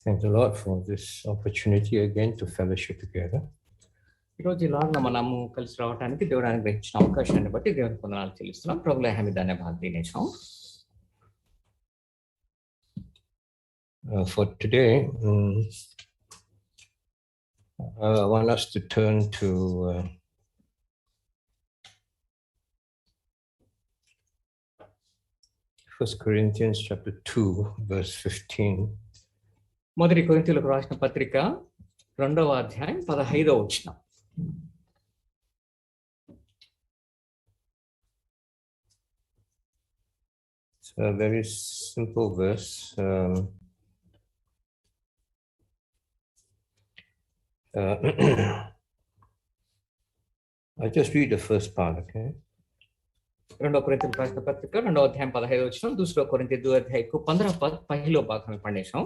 Thank the Lord for this opportunity again to fellowship together. ఈరోజు ఇలాగ మనము కలిసి రావడానికి దేవుడు అనుగ్రహించిన అవకాశాన్ని బట్టి దేవునికి వందనాలు చెల్లిస్తున్నాం. ప్రభులే హమి ధన్యవాదాలు దీనేశాం. For today, I want us to turn to 1 Corinthians chapter 2, verse 15. మొదటి కొరింథీయులకు రాసిన పత్రిక 2వ అధ్యాయం 15వ వచనం. It's a very simple verse. I'll just read the first part, okay? 2 కొరింథీయులకు రాసిన పత్రిక 2వ అధ్యాయం 15వ వచనం. दूसरा కొరింథీ 2 अध्याय को 15 पद पहलो भाग में पढ़ने छौ.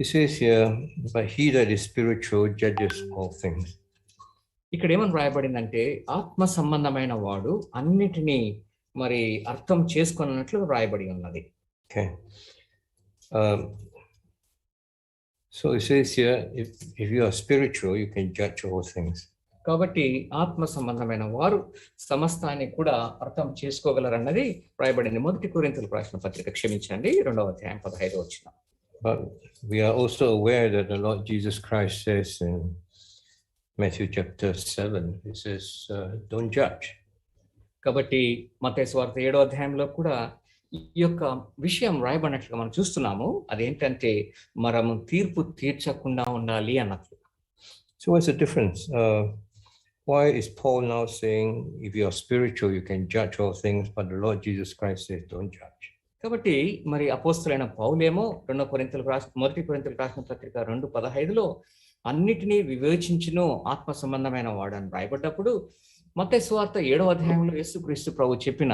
It says here, but he that is spiritual judges all things. ఇక్కడ ఏమని రాయబడిందంటే ఆత్మ సంబంధమైన వాడు అన్నిటినీ మరి అర్థం చేసుకున్నట్లు రాయబడి ఉన్నది. Okay. So it says here, if you are spiritual, you can judge all things. కాబట్టి ఆత్మ సంబంధమైన వారు సమస్తాన్ని కూడా అర్థం చేసుకోగలరన్నది రాయబడింది. మొదటి కొరింథీయులకు రాసిన పత్రిక క్షమించండి 2వ అధ్యాయం 15వ వచనం. But we are also aware that the Lord Jesus Christ says in Matthew chapter 7, he says, don't judge. కాబట్టి మత్తయి సువార్త 7వ అధ్యాయంలో కూడా ఈ యొక్క విషయం రాయబడినట్లుగా మనం చూస్తున్నాము. అదేంటంటే మనము తీర్పు తీర్చకుండా ఉండాలి అన్నట్లు. So what's the difference? Why is Paul now saying, if you are spiritual, you can judge all things, but the Lord Jesus Christ says, don't judge? కాబట్టి మరి అపోస్తలుడైన పౌలేమో మొదటి కొరింథీయులకు రాసిన పత్రిక 2:15లో అన్నిటినీ వివేచించును ఆత్మ సంబంధమైన వాడని రాయబడ్డప్పుడు మత్తయి సువార్త 7వ అధ్యాయంలో యేసుక్రీస్తు ప్రభు చెప్పిన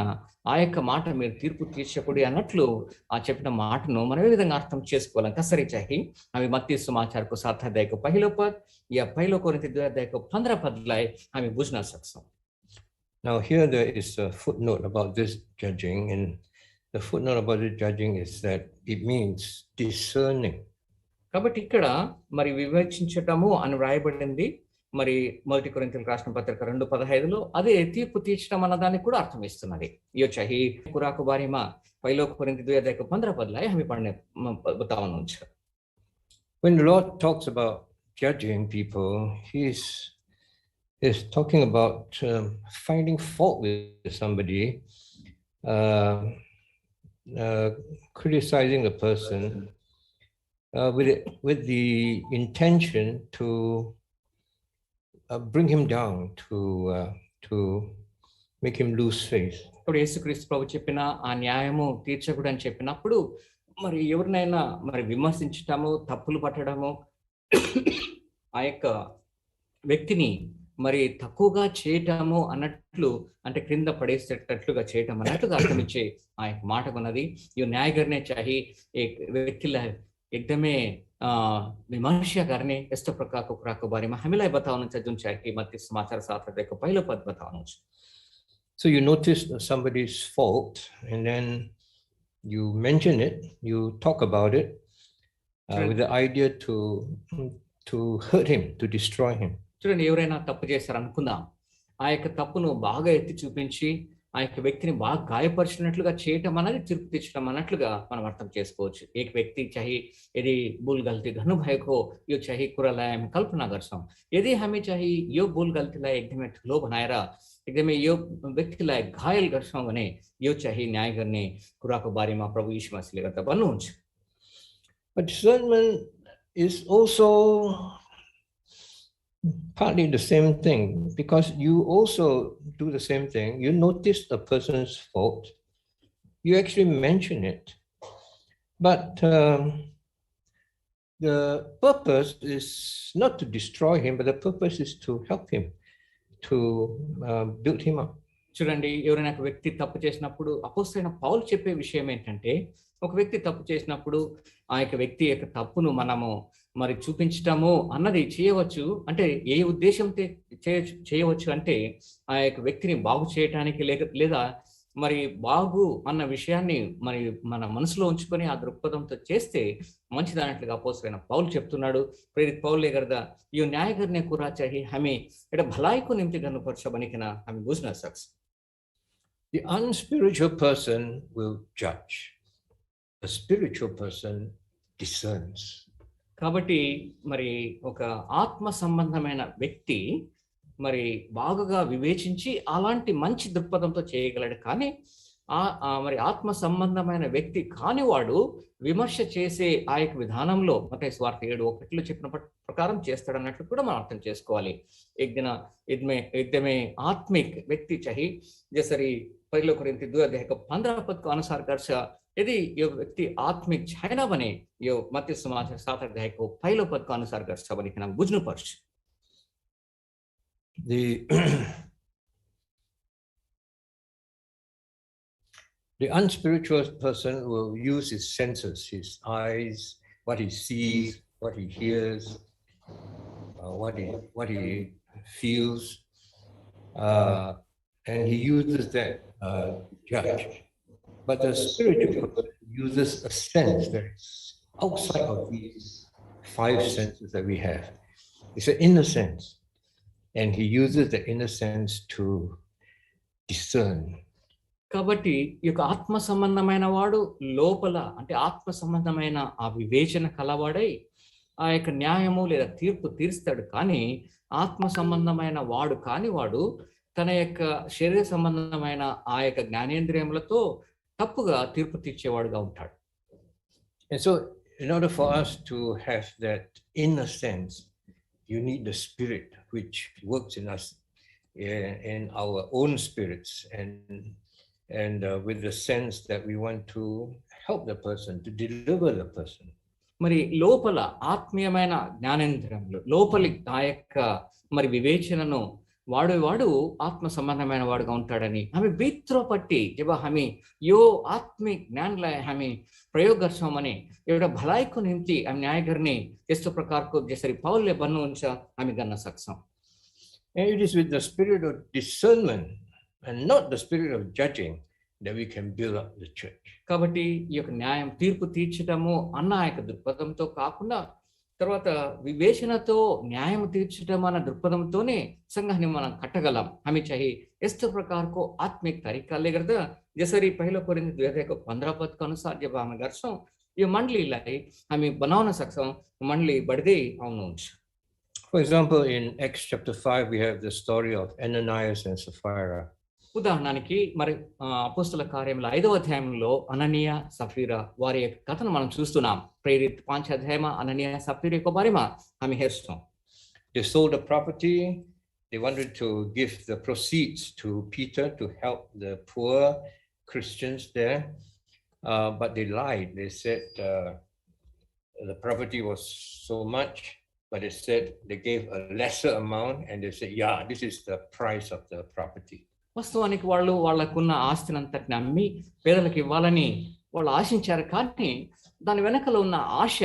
ఆ యొక్క మాట మీరు తీర్పు తీర్చకూడదు అన్నట్లు ఆ చెప్పిన మాటను మనం ఏ విధంగా అర్థం చేసుకోవాలి కసరి చాహి हमें मत्ती समाचार को 7 अध्याय को पहलो पद या पहलो कोरिन्थी 2 अध्याय को 15 पद लाए हमें बुझना सकते. Now here there is a footnote about this judging, and the footnote about the judging is that it means discerning. కాబట్టి ఇక్కడ మరి వివేచించటము అని రాయబడింది. మరి మొదటి కొరింథీయులకు రాసిన పత్రిక 2:15లో అదే తీర్పు తీర్చడం అన్న దానికి కూడా అర్థం ఇస్తున్నది. यो चाहे कुराको बारेमा पहिलो कोरिन्थी 2 अध्याय को 15 पद लाए हमें पढ़ने बताउनुहुन्छ. When the Lord talks about judging people, he's talking about finding fault with somebody, criticizing the person with the intention to bring him down, to make him lose faith. ఇప్పుడు యేసుక్రీస్తు ప్రభు చెప్పిన ఆ న్యాయము తీర్చకూడదు అని చెప్పినప్పుడు మరి ఎవరినైనా మరి విమర్శించటము తప్పులు పట్టడము ఆ యొక్క వ్యక్తిని మరి తక్కువగా చేయటము అన్నట్లు అంటే క్రింద పడేసేటట్లుగా చేయటం అన్నట్లుగా అర్థమిచ్చే ఆ యొక్క మాట ఉన్నది. ఈ न्याय करने चाहिए एक व्यक्तिलाई एकदमै विमर्शा गर्ने यस्तो प्रकारको कुराको बारेमा हामीलाई बताउनुहुन्छ जुन चाहिँ कि मत्ती समाचार 7 अध्यायको पहिलो पद बताउनुहुन्छ. So you notice somebody's fault and then you mention it, you talk about it with the idea to hurt him, to destroy him. చూడండి, ఎవరైనా తప్పు చేశారు అనుకుందాం, ఆ యొక్క తప్పును బాగా ఎత్తి చూపించి ఆ యొక్క వ్యక్తిని బాగా గాయపరిచినట్లుగా చేయటం అనేది తీర్పు తీర్చడం అన్నట్లుగా మనం అర్థం చేసుకోవచ్చు. एक व्यक्ति चाहे यदि भूल गल्ती गर्नु भएको यो चाहिँ कुरालाई हामी कल्पना गर्छौँ. यदि हामी चाहिँ यो भूल गल्तीलाई एकदमै ठुलो बनाएर एकदमै यो व्यक्तिलाई घायल गर्छौँ भने यो चाहिँ न्याय गर्ने कुराको बारेमा प्रभु यीशु मसीहले गर्दा भन्नुहुन्छ. But discernment is also partly the same thing, because you also do the same thing. You notice a person's fault, you actually mention it, but the purpose is not to destroy him, but the purpose is to help him, to build him up. చూడండి, ఎవరైనా ఒక వ్యక్తి తప్పు చేసినప్పుడు అపోస్తలుడైన పౌలు చెప్పే విషయం ఏంటంటే, ఒక వ్యక్తి తప్పు చేసినప్పుడు ఆ యొక్క వ్యక్తి యొక్క తప్పును మనము మరి చూపించటము అన్నది చేయవచ్చు. అంటే ఏ ఉద్దేశంతో చేయవచ్చు అంటే ఆ యొక్క వ్యక్తిని బాగు చేయటానికి లేదా మరి బాగు అన్న విషయాన్ని మరి మన మనసులో ఉంచుకొని ఆ దృక్పథంతో చేస్తే మంచిది అన్నట్లుగా అపోస్తలుడైన పౌలు చెప్తున్నాడు. ప్రేరిత పౌలు లేగరదా यो न्याय गर्ने कुरा चाहिँ हामी एउटा भलाइको निम्ति गर्नुपर्छ भनिकन हामी बुझ्न सक्छौँ. The unspiritual person will judge. The spiritual person discerns. కాబట్టి మరి ఒక ఆత్మ సంబంధమైన వ్యక్తి మరి బాగుగా వివేచించి అలాంటి మంచి దృక్పథంతో చేయగలడు. కానీ మరి ఆత్మ సంబంధమైన వ్యక్తి కానివాడు విమర్శ చేసే ఆ యొక్క విధానంలో మత్తయి సువార్త 7:1 చెప్పిన ప్రకారం చేస్తాడు అన్నట్లు కూడా మనం అర్థం చేసుకోవాలి. एकदमै आत्मिक व्यक्ति चाहिँ जसरी पहिलो कोरिन्थी 2:15 को अनुसार गर्छ. यदि यो व्यक्ति आत्मिक छैन भने यो मत्ती समाचार 7 पहिलो पदको अनुसार गर्छ भनिकन बुझ्नुपर्छ. The unspiritual person will use his senses, his eyes, what he sees, what he hears, what he feels, and he uses that judge. But the spiritual person uses a sense that is outside of these 5 senses that we have. It's an inner sense, and he uses the inner sense to discern. కాబట్టి ఈ యొక్క ఆత్మ సంబంధమైన వాడు లోపల అంటే ఆత్మ సంబంధమైన ఆ వివేచన కలవాడై ఆ యొక్క న్యాయము లేదా తీర్పు తీరుస్తాడు. కానీ ఆత్మ సంబంధమైన వాడు కానివాడు తన యొక్క శరీర సంబంధమైన ఆ యొక్క జ్ఞానేంద్రియములతో తప్పుగా తీర్పు తీర్చేవాడుగా ఉంటాడు. And so in order for us to have that inner sense, you need the spirit which works in us, in our own spirits, and with the sense that we want to help the person, to deliver the person. మరి లోపల ఆత్మీయమైన జ్ఞానేంద్రియములు లోపలి ఆ యొక్క మరి వివేచనను వాడు ఆత్మ సంబంధమైన వాడుగా ఉంటాడని हामी भित्रपट्टि जब हामी यो आत्मिक ज्ञानलाई हामी प्रयोग गर्छौँ भने एउटा भलाइको निम्ति हामी न्याय गर्ने यस्तो प्रकारको जसरी पौलले भन्नुहुन्छ हामी गर्न सक्छौँ. And it is with the spirit of discernment and not the spirit of judging that we can build up the church. కాబట్టి ఈ యొక్క న్యాయం తీర్పు తీర్చడము అన్న యొక్క దృక్పథంతో కాకుండా తర్వాత వివేచనతో న్యాయం తీర్చడం అన్న దృక్పథంతోనే సంఘాన్ని మనం కట్టగలం. हामी चाहिँ यस्तो प्रकारको आत्मिक तरिकाले गर्दा जसरी पहिलो कोरिन्थी 2:15 को अनुसार जब हामी गर्छौँ यो मण्डलीलाई हामी बनाउन सक्छौँ. मण्डली बढ्दै आउनुहुन्छ. For example, in Acts chapter 5, we have the story of Ananias and Sapphira. ఉదాహరణకి మరి అపోస్తల కార్యముల 5వ అధ్యాయంలో అననీయ సఫీరా వారి యొక్క కథను మనం చూస్తున్నాం. ప్రేరిత 5 అధ్యాయमा అననీయ సఫీరాको बारेमा हामी हेर्छौँ. They sold the property. They wanted to give the proceeds to Peter to help the poor Christians there, but they lied. They said the property was so much, but they said they gave a lesser amount, and they said, yeah, this is the price of the property. వాస్తవానికి వాళ్ళకున్న ఆస్తినంతటిని అమ్మి పేదలకు ఇవ్వాలని వాళ్ళు ఆశించారు. కానీ దాని వెనకలో ఉన్న ఆశ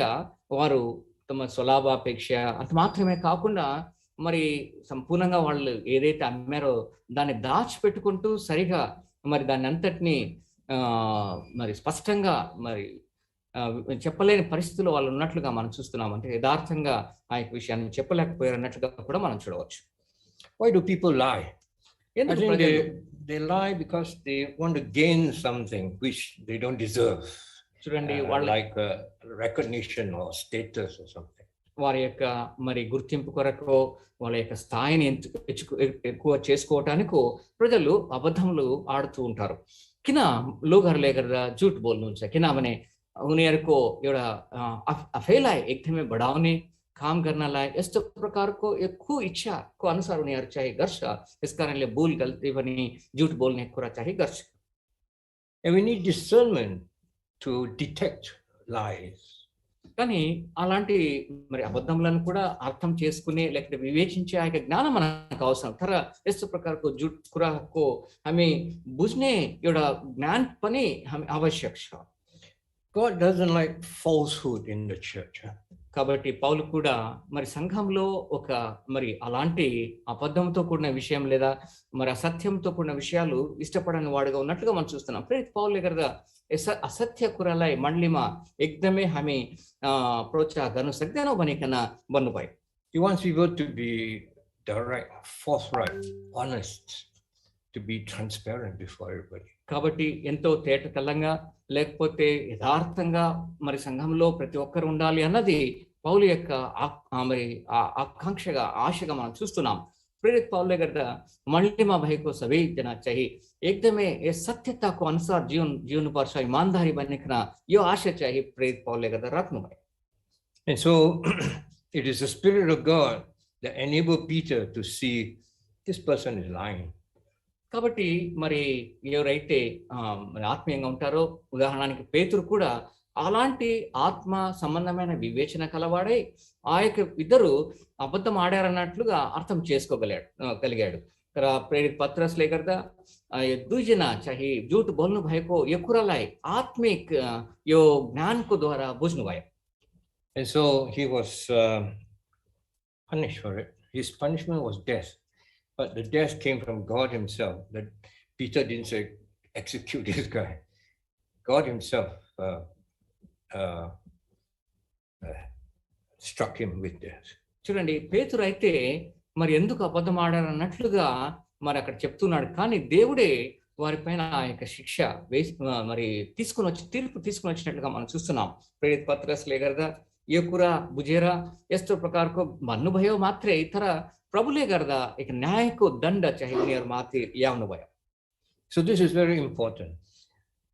వారు తమ స్వలాభాపేక్ష అంత మాత్రమే కాకుండా మరి సంపూర్ణంగా వాళ్ళు ఏదైతే అమ్మారో దాన్ని దాచిపెట్టుకుంటూ సరిగా మరి దాన్ని అంతటిని మరి స్పష్టంగా మరి చెప్పలేని పరిస్థితుల్లో వాళ్ళు ఉన్నట్లుగా మనం చూస్తున్నాం. అంటే యథార్థంగా ఆ యొక్క విషయాన్ని చెప్పలేకపోయారు అన్నట్లుగా కూడా మనం చూడవచ్చు. Why do people lie? I think they lie because they want to gain something which they don't deserve. చూడండి like recognition or status or something. వారి యొక్క మరి గుర్తింపు కొరకు వాళ్ళ యొక్క స్థాయిని ఎక్కువ చేసుకోవటానికో ప్రజలు అబద్ధములు ఆడుతూ ఉంటారు. किन लोगहरूले गर्दा झुट बोल्नुहुन्छ किनभने उनीहरूको एउटा आफैलाई एकदमै बढाउने काम गर्नलाई यस्तो प्रकारको एक इच्छाको अनुसार उनीहरू चाहिँ गर्छ. त्यसकारणले भुल गल्ती पनि झुट बोल्ने कुरा चाहिँ गर्छ. And we need discernment to detect lies. కానీ అలాంటి మరి అబద్ధములను కూడా అర్థం చేసుకునే లేకపోతే వివేచించే ఆ జ్ఞానం మనకు అవసరం. तर यस्तो प्रकारको झुट कुराको हामी बुझ्ने एउटा ज्ञान पनि हामी आवश्यक छ. God doesn't like falsehood in the church. కాబట్టి పౌలు కూడా మరి సంఘంలో ఒక మరి అలాంటి అబద్ధంతో కూడిన విషయం లేదా మరి అసత్యంతో కూడిన విషయాలు ఇష్టపడని వాడుగా ఉన్నట్లుగా మనం చూస్తున్నాం. ప్రేరిత పౌలు కదా असत्य कुरालाई मण्डलीमा एकदमै हामी प्रोत्साह गर्न सक्दैनौँ भनिकन भन्नुभयो. He wants people to be direct, forthright, honest, to be transparent before everybody. కాబట్టి ఎంతో తేటతెల్లంగా లేకపోతే యథార్థంగా మరి సంఘంలో ప్రతి ఒక్కరు ఉండాలి అన్నది పౌలు యొక్క మరి ఆకాంక్షగా ఆశగా మనం చూస్తున్నాం. प्रेरित पौल ने करता मंडलीमा भएको सबै जना चाहिँ एकदमै यस सत्यताको अनुसार जीवन पर्छ, ईमानदारी बनेर यो आशा चाहिँ प्रेरित पौलले गर्दा राख्नु भयो. And so it is the Spirit of God that enabled Peter to see this person is lying. కాబట్టి మరి ఎవరైతే ఆత్మీయంగా ఉంటారో ఉదాహరణకి పేతురు కూడా అలాంటి ఆత్మ సంబంధమైన వివేచన కలవాడై ఆ యొక్క ఇద్దరు అబద్ధం ఆడారన్నట్లుగా అర్థం చేసుకోగలిగాడు. तर प्रेरित पत्रसले गर्दा यो दुईजना चाहिँ झुट बोल्नु भएको यो कुरालाई आत्मिक यो ज्ञानको द्वारा बुझ्नु भयो. And so he was punished for it. His punishment was death, but the death came from God himself. That Peter didn't say execute this guy. God himself struck him with death. చూడండి, పేతురు అయితే మరి ఎందుకు అబద్ధం ఆడారన్నట్లుగా మరి అక్కడ చెప్తున్నాడు. కానీ దేవుడే వారిపైన ఆ యొక్క శిక్ష వేసి మరి తీర్పు తీసుకుని వచ్చినట్లుగా మనం చూస్తున్నాం. प्रेरित पत्रसले गर्दा यो कुरा बुझेर यस्तो प्रकारको भन्नुभयो मात्रै, तर प्रभुले गर्दा एक न्यायको दण्ड चाहिँ उनीहरुमाथि ल्याउनु भयो. So this is very important.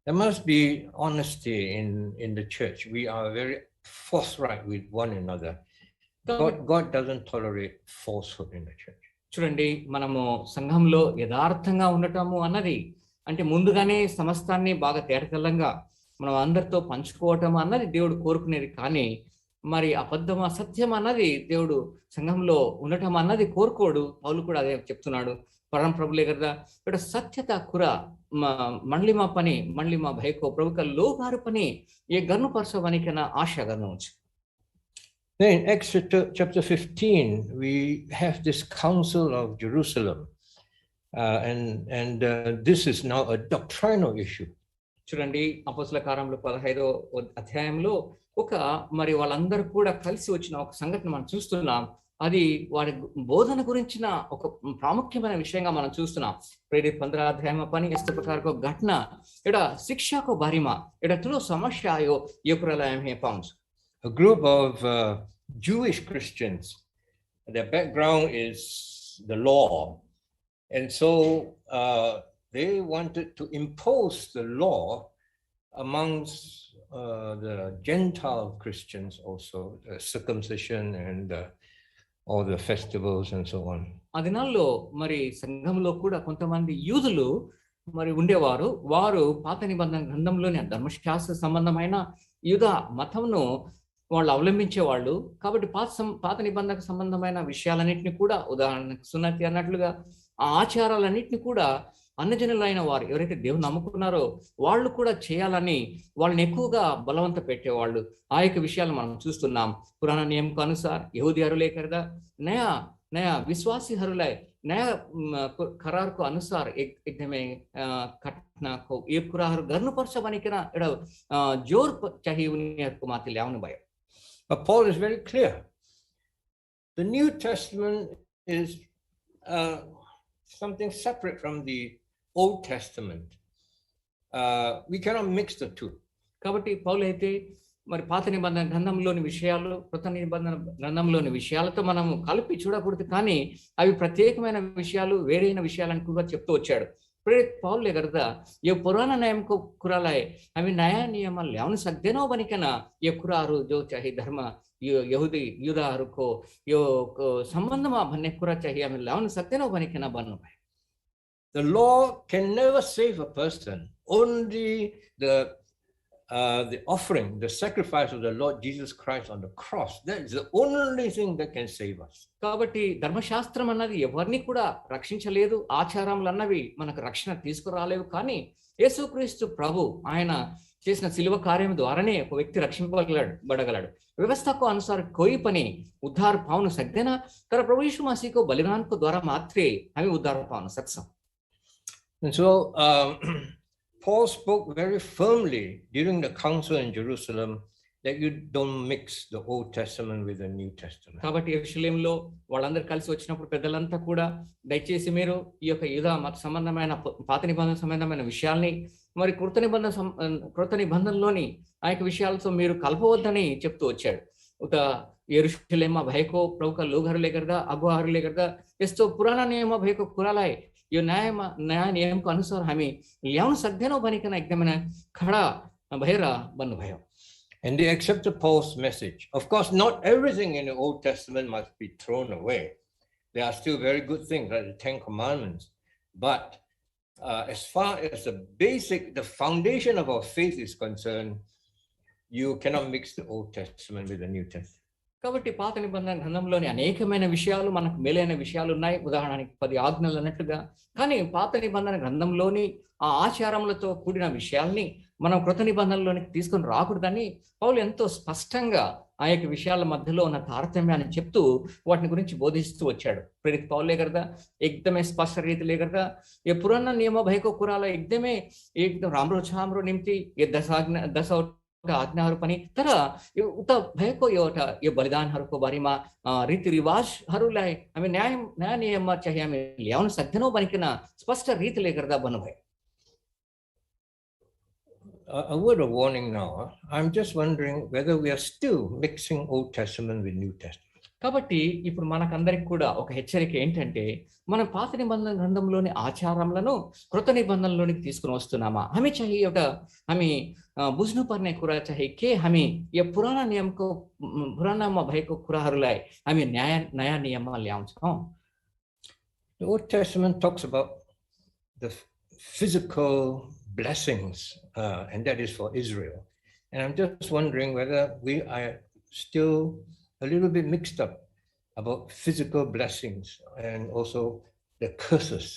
There must be honesty in the church. We are very forthright with one another. God doesn't tolerate falsehood in the church. చూడండి, మనము సంఘంలో యథార్థంగా ఉండటము అన్నది అంటే ముందుగానే సమస్తాన్ని బాగా తేటతెల్లంగా మనం అందరితో పంచుకోవటం అన్నది దేవుడు కోరుకునేది. కానీ మరి అబద్ధం అసత్యం అన్నది దేవుడు సంఘంలో ఉండటం అన్నది కోరుకోడు. పౌలు కూడా అదే చెప్తున్నాడు. परम प्रभुले गर्दा एउटा सत्यता कुरा मण्डलीमा भएको प्रभुका लोकहरू पनि यो गर्नुपर्छ भनिकन आशा गर्नुहुन्छ. Then in Acts chapter 15 we have this council of Jerusalem and this is now a doctrinal issue. చూడండి, అపోస్తల కార్యములు 15వ అధ్యాయంలో ఒక మరి వాళ్ళందరూ కూడా కలిసి వచ్చిన ఒక సంఘటన మనం చూస్తున్నాం. అది వారి బోధన గురించిన ఒక ప్రాముఖ్యమైన విషయంగా మనం చూస్తున్నాం. प्रेरित 15 अध्यायमा पनि यस्तो प्रकारको घटना एउटा शिक्षाको बारेमा एउटा ठुलो समस्या आयो, यो कुरालाई हामी पाउँछौँ. A group of Jewish Christians, their background is the law, and so they wanted to impose the law amongst the Gentile Christians also, circumcision and all the festivals and so on. అదినాల్లో మరి సంఘంలో కూడా కొంతమంది యూదులు మరి ఉండేవారు. వారు పాత నిబంధన గ్రంథంలోని ధర్మశాస్త్ర సంబంధమైన యూద మతంను వాళ్ళు అవలంబించేవాళ్ళు. కాబట్టి పాత నిబంధనకు సంబంధమైన విషయాలన్నింటినీ కూడా, ఉదాహరణకు సున్నతి అన్నట్లుగా ఆ ఆచారాలన్నింటినీ కూడా అన్యజనులైన వారు ఎవరైతే దేవుని నమ్ముకున్నారో వాళ్ళు కూడా చేయాలని వాళ్ళని ఎక్కువగా బలవంత పెట్టేవాళ్ళు. ఆ యొక్క విషయాలు మనం చూస్తున్నాం. పురాణ నియమకు అనుసాर यहूदीहरूले गर्दा नयाँ विश्वासीहरूलाई नयाँ करारको अनुसार एकदमै घटनाको यो कुराहरू गर्नुपर्छ भनिकन एउटा जोर चाहिँ उनीहरूको माथि ल्याउनु भयो. But Paul is very clear. The New Testament is something separate from the Old Testament. We cannot mix the two. కాబట్టి పౌలు అయితే మరి పాత నిబంధన గ్రంథంలోని విషయాలు కొత్త నిబంధన గ్రంథంలోని విషయాలతో మనము కలిపి చూడకూడదు. కానీ అవి ప్రత్యేకమైన విషయాలు, వేరైన విషయాలను కూడా చెప్తూ వచ్చాడు. प्रेरित पौलले गर्दा यो पुरानो नियमको कुरालाई हामी नयाँ नियममा ल्याउन सक्दैनौँ भनिकन यो कुराहरू जो चाहिँ धर्म यो यहुदी युदाहरूको यो सम्बन्धमा भन्ने कुरा चाहिँ हामी ल्याउन सक्दैनौँ भनिकन भन्नुभयो. The law can never save a person. Only the the offering, the sacrifice of the Lord Jesus Christ on the cross. That is the only thing that can save us. కాబట్టి ధర్మశాస్త్రం అన్నది ఎవరిని కూడా రక్షించలేదు, ఆచారములు అన్నవి మనకు రక్షణ తీసుకురాలేవు. కానీ యేసుక్రీస్తు ప్రభు ఆయన చేసిన శిలువ కార్యం ద్వారానే ఒక వ్యక్తి రక్షింపబడగలడు. व्यवस्था को अनुसार कोई पनि उद्धार पाउन सक्दैन, तर प्रभु यीशु मसीहको बलिदानको द्वारा मात्रै हामी उद्धार पाउन सक्छौँ. And so Paul spoke very firmly during the council in Jerusalem that you don't mix the Old Testament with the New Testament. కాబట్టి యెరూషలేములో వాళ్ళందరూ కలిసి వచ్చినప్పుడు పెద్దలంతా కూడా దయచేసి మీరు ఈ యొక్క యూదా మత సంబంధమైన పాత నిబంధన సంబంధమైన విషయాల్ని మరి కృత నిబంధనలోని ఆ యొక్క విషయాలతో మీరు కలపవద్దని చెప్తూ వచ్చాడు. उता यरूशलेममा भएको प्रभुका लोकहरूले गर्दा अगुवाहरूले गर्दा यस्तो पुराना नियममा भएको कुरालाई यो नयाँ नियमको अनुसार हामी ल्याउन सक्दैनौँ भनिकन एकदमै खडा भएर बन्नुभयो. And they accepted Paul's message. Of course, not everything in the Old Testament must be thrown away. There are still very good things like the Ten Commandments. But as far as the foundation of our faith is concerned, you cannot mix the Old Testament with the New Testament. కాబట్టి పాత నిబంధన గ్రంథంలోని అనేకమైన విషయాలు మనకు మేలైన విషయాలు ఉన్నాయి. ఉదాహరణకి 10 ఆజ్ఞలు అన్నట్టుగా. కానీ పాత నిబంధన గ్రంథంలోని ఆ ఆచారములతో కూడిన విషయాల్ని మనం కృత నిబంధనలోనికి తీసుకొని రాకూడదని పౌలు ఎంతో స్పష్టంగా ఆ యొక్క విషయాల మధ్యలో ఉన్న తారతమ్యాన్ని చెప్తూ వాటిని గురించి బోధిస్తూ వచ్చాడు. प्रेरित पौलले गर्दा एकदमै स्पष्ट रीतिले गर्दा यो पुरानो नियम भएको कुरालाई एकदमै एकदम राम्रो छ हाम्रो निम्ति यो 10 आज्ञाहरू पनि, तर यो उता भएको एउटा यो बलिदानहरूको बारेमा रीतिरिवाजहरूलाई हामी नयाँ नियममा चाहिँ हामी ल्याउन सक्दैनौँ भनिकन स्पष्ट रीतिले गर्दा भन्नुभयो. A word of warning now. I'm just wondering whether we are still mixing Old Testament with New Testament. కాబట్టి ఇప్పుడు మనకందరికి కూడా ఒక హెచ్చరిక ఏంటంటే మనం పాత నిబంధన గ్రంథంలోని ఆచారములను కృత నిబంధనలోనికి తీసుకుని వస్తున్నామా? हामी चाहिँ एउटा हामी बुझ्नुपर्ने कुरा चाहिँ के हामी यो पुरानामा भएको कुराहरूलाई हामी नयाँ नियममा ल्याउँछौँ. The Old Testament talks about the physical blessings, and that is for Israel. And I'm just wondering whether we are still a little bit mixed up about physical blessings and also the curses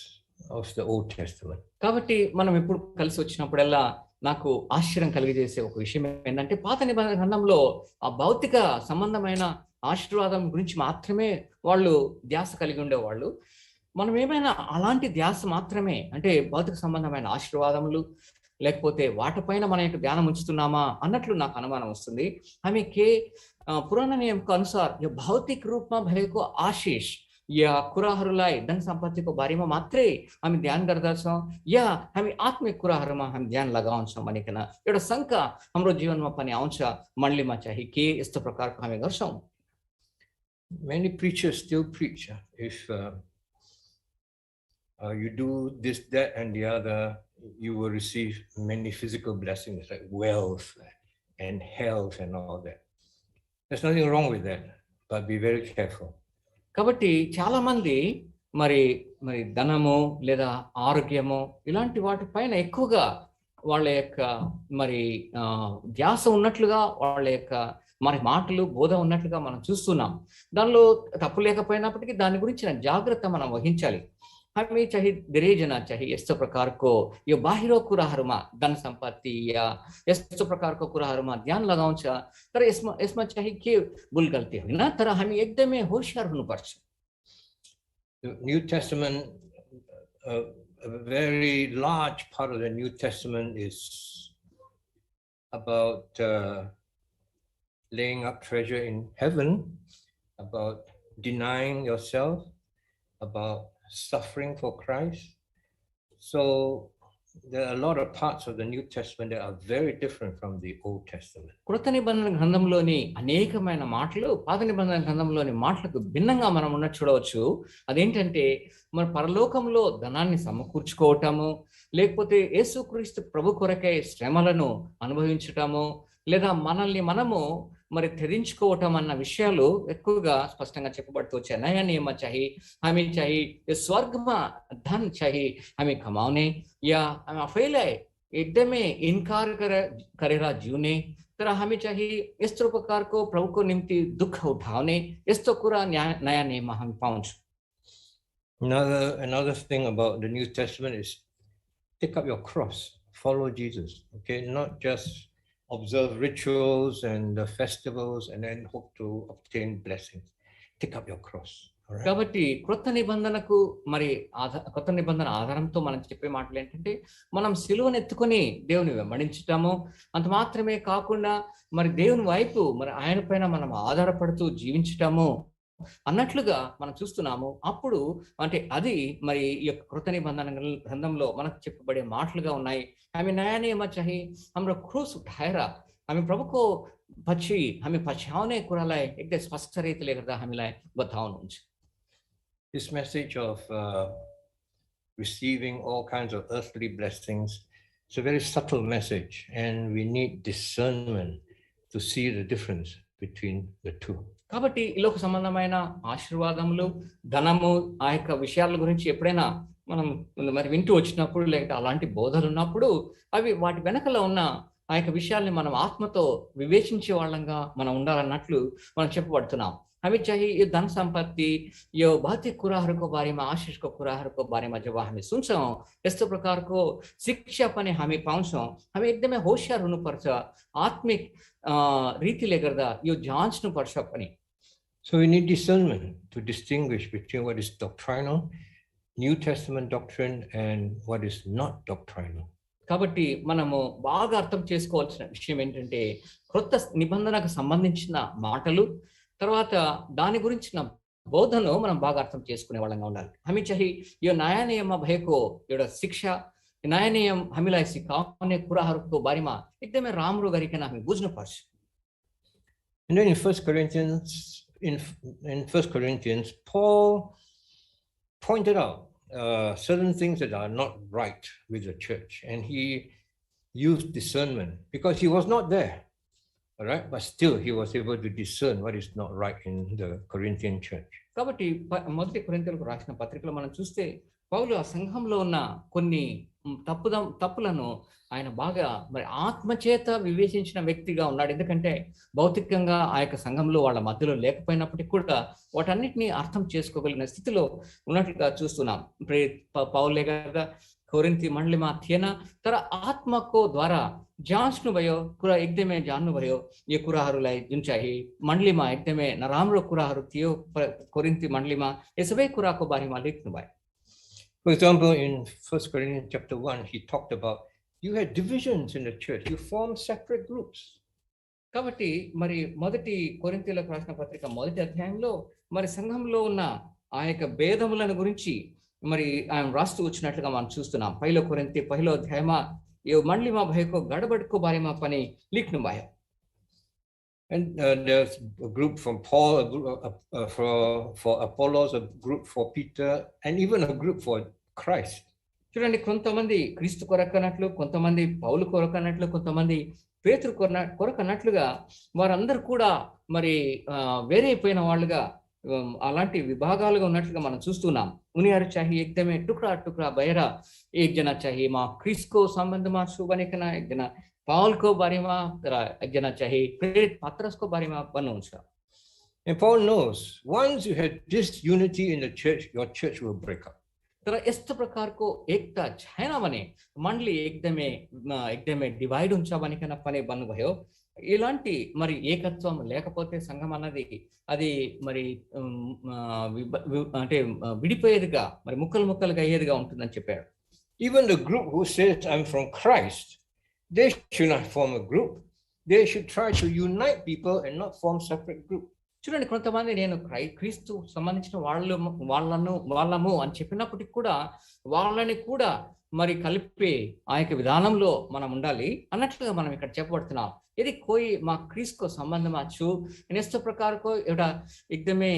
of the Old Testament. కాబట్టి మనం ఎప్పుడు కలిసి వచ్చినప్పుడల్లా నాకు ఆశ్చర్యం కలిగజేసే ఒక విషయం ఏంటంటే పాత నిబంధన గ్రంథంలో ఆ భౌతిక సంబంధమైన ఆశీర్వాదం గురించి మాత్రమే వాళ్ళు ధ్యాస కలిగి ఉండేవాళ్ళు. మనం ఏమైనా అలాంటి ధ్యాస మాత్రమే అంటే భౌతిక సంబంధమైన ఆశీర్వాదములు లేకపోతే వాటిపైన మన యొక్క ధ్యానం ఉంచుతున్నామా అన్నట్లు నాకు అనుమానం వస్తుంది. हामी के पुरानो नियमको अनुसार यो भौतिक रूपमा भएको आशिष या कुराहरूलाई धन सम्पत्तिको बारेमा मात्रै हामी ध्यान गर्दछौँ या हामी आत्मिक कुराहरूमा हामी ध्यान लगाउँछौँ भनिकन एउटा शङ्का हाम्रो जीवनमा पनि आउँछ. मण्डलीमा चाहिँ के यस्तो प्रकारको हामी गर्छौँ? Many preachers still preach if you do this, that, and the other, you will receive many physical blessings like wealth and health and all that. There's nothing wrong with that, but be very careful. కాబట్టి చాలా మంది మరి ధనము లేదా ఆరోగ్యము ఇలాంటి వాటిపైన ఎక్కువగా వాళ్ళ యొక్క మరి ధ్యాస ఉన్నట్లుగా వాళ్ళ యొక్క మరి మాటలు బోధ ఉన్నట్లుగా మనం చూస్తున్నాం. దానిలో తప్పు లేకపోయినప్పటికీ దాని గురించిన జాగ్రత్త మనం వహించాలి. हामी चाहिँ धेरैजना चाहिँ यस्तो प्रकारको यो बाहिर कुराहरूमा धन सम्पत्ति या यस्तो प्रकारको कुराहरूमा ध्यान लगाउँछ, तर यसमा चाहिँ के भुल गल्ती होइन, तर हामी एकदमै होशियार हुनुपर्छ. The New Testament, a very large part of the New Testament is about laying up treasure in heaven, about denying yourself, about suffering for Christ. So there are a lot of parts of the New Testament that are very different from the Old Testament. కృత నిబంధన గ్రంథంలోని అనేకమైన మాటలు పాత నిబంధన గ్రంథంలోని మాటలకు భిన్నంగా మనం ఉన్న చూడవచ్చు. అదేంటంటే మన పరలోకంలో ధనాన్ని సమకూర్చుకోవటము, లేకపోతే యేసుక్రీస్తు ప్రభు కొరకై శ్రమలను అనుభవించటము, లేదా మనల్ని మనము మరి త్యజించుకోవటం అన్న విషయాలు ఎక్కువగా స్పష్టంగా చెప్పబడుతూ వచ్చాయి. नयाँ नियममा चाहिँ हामी चाहिँ यो स्वर्गमा धन चाहिँ हामी कमाउने या हामी आफैलाई एकदमै इन्कार गरेर जिउने, तर हामी चाहिँ यस्तो प्रकारको प्रभुको निम्ति दुःख उठाउने यस्तो कुरा नयाँ नियममा हामी पाउँछौँ। Another thing about the New Testament is take up your cross, follow Jesus. Okay, not just observe rituals and the festivals and then hope to obtain blessings. Take up your cross. All right. కాబట్టి క్రొత్త నిబంధనకు మరి కొత్త నిబంధన ఆధారంతో మనం చెప్పే మాటలు ఏంటంటే మనం సిలువను ఎత్తుకొని దేవుని వెంబడించటము, అంత మాత్రమే కాకుండా మరి దేవుని వైపు మరి ఆయన పైన మనం ఆధారపడుతూ జీవించటము అన్నట్లుగా మనం చూస్తున్నాము. అప్పుడు అంటే అది మరి ఈ యొక్క కృత నిబంధన గ్రంథంలో మనకు చెప్పబడే మాటలుగా ఉన్నాయి. हामी नयाँ नियममा चाहिँ हाम्रो क्रुस उठाएर हामी प्रभुको पछि हामी पछ्याउने कुरालाई एकदम स्पष्ट रीतिले गर्दा हामीलाई बताउनुहुन्छ। This message of receiving all kinds of earthly blessings is a very subtle message, and we need discernment to see the difference between the two. కాబట్టి ఈ లోక సంబంధమైన ఆశీర్వాదములు, ధనము, ఆ యొక్క విషయాల గురించి ఎప్పుడైనా మనం మరి వింటూ వచ్చినప్పుడు, లేకపోతే అలాంటి బోధలు ఉన్నప్పుడు అవి వాటి వెనకలో ఉన్న ఆ యొక్క విషయాల్ని మనం ఆత్మతో వివేచించే వాళ్ళంగా మనం ఉండాలన్నట్లు మనం చెప్పబడుతున్నాం। हामी चाहिँ यो धन सम्पत्ति, यो भौतिक कुराहरूको बारेमा, आशिषको कुराहरूको बारेमा जब हामी सुन्छौँ, यस्तो प्रकारको शिक्षा पनि हामी पाउँछौँ। हामी एकदमै होशियार हुनुपर्छ, आत्मिक रीतिले गर्दा यो जाँच्नुपर्छ पनि। So we need discernment to distinguish between what is doctrinal, New Testament doctrine, and what is not doctrinal. కాబట్టి మనము బాగా అర్థం చేసుకోవాల్సిన విషయం ఏంటంటే క్రొత్త నిబంధనకు సంబంధించిన మాటలు, తర్వాత దాని గురించిన బోధను మనం బాగా అర్థం చేసుకునే వాళ్ళంగా ఉండాలి। हामी चाहिँ यो नयाँ नियममा भएको एउटा शिक्षा, नयाँ नियम हामीलाई सिकाउने कुराहरूको बारेमा एकदमै राम्रो गरिकन हामी बुझ्नुपर्छ। And then in 1 Corinthians, Paul pointed out certain things that are not right with the church, and he used discernment because he was not there, all right, but still he was able to discern what is not right in the Corinthian church. కాబట్టి మొదటి కొరింథీయులకు రాసిన పత్రికలో మనం చూస్తే పౌలు ఆ సంఘంలో ఉన్న కొన్ని తప్పులను ఆయన బాగా మరి ఆత్మచేత వివేచించిన వ్యక్తిగా ఉన్నాడు। ఎందుకంటే భౌతికంగా ఆ యొక్క సంఘంలో వాళ్ళ మధ్యలో లేకపోయినప్పటికీ కూడా వాటన్నిటిని అర్థం చేసుకోగలిగిన స్థితిలో ఉన్నట్లుగా చూస్తున్నాం। पौलले गर्दा कोरिन्थी मण्डलीमा थिएन, तर आत्माको द्वारा जाँच्नुभयो, कुरा एकदमै जान्नुभयो यो कुराहरूलाई जुन चाहिँ मण्डलीमा एकदमै नराम्रो कुराहरू थियो कोरिन्थी मण्डलीमा, यो सबै कुराको बारेमा लेख्नुभयो। For example, in 1 Corinthians chapter 1, he talked about you had divisions in the church, you formed separate groups. కాబట్టి మరి మొదటి కొరింథీయులకు రాసిన పత్రిక మొదటి అధ్యాయంలో మరి సంఘంలో ఉన్న ఆ యొక్క భేదములను గురించి మరి ఆయన రాస్తూ వచ్చినట్లుగా మనం చూస్తున్నాం। पहिलो कोरिन्थी पहिलो अध्यायमा यो मण्डलीमा भएको गडबडको बारेमा पनि लेख्नुभयो। And there's a group from Paul, a group for Apollos, a group for Peter, and even a group for Christ. చూడండి, కొంతమంది క్రీస్తు కొరకనట్లు, కొంతమంది పౌలు కొరకనట్లు, కొంతమంది పేతురు కొరకనట్లుగా వారందరూ కూడా మరి వేరైపోయిన వాళ్ళుగా అలాంటి విభాగాలుగా ఉన్నట్లుగా మనం చూస్తున్నాం। उनीहरू चाहिँ एकदमै टुक्रा टुक्रा भएर एकजना चाहिँ म क्रिस्टको सम्बन्धमा छु भनेकन, एकजना पावलको बारेमा, र एकजना चाहिँ प्रेरित पत्रसको बारेमा भन्नुहुन्छ। And Paul knows once you have disunity in the church, your church will break up. तर यस्तो प्रकारको एकता छैन भने मण्डली एकदमै डिभाइड हुन्छ भनेकन पनि भन्नुभयो। ఇలాంటి మరి ఏకత్వం లేకపోతే సంఘం అన్నది అది మరి అంటే విడిపోయేదిగా, మరి ముక్కలుగా అయ్యేదిగా ఉంటుందని చెప్పాడు। Even the group who says I'm from Christ, they should not form a group. They should try to unite people and not form separate groups. చూడండి, కొంతమంది నేను క్రీస్తు సంబంధించిన వాళ్ళము అని చెప్పినప్పటికీ కూడా వాళ్ళని కూడా మరి కలిపే ఆ యొక్క విధానంలో మనం ఉండాలి అన్నట్లుగా మనం ఇక్కడ చెప్పబడుతున్నాం। यदि कोही म क्रिस्टको सम्बन्धमा छु, यस्तो प्रकारको एउटा एकदमै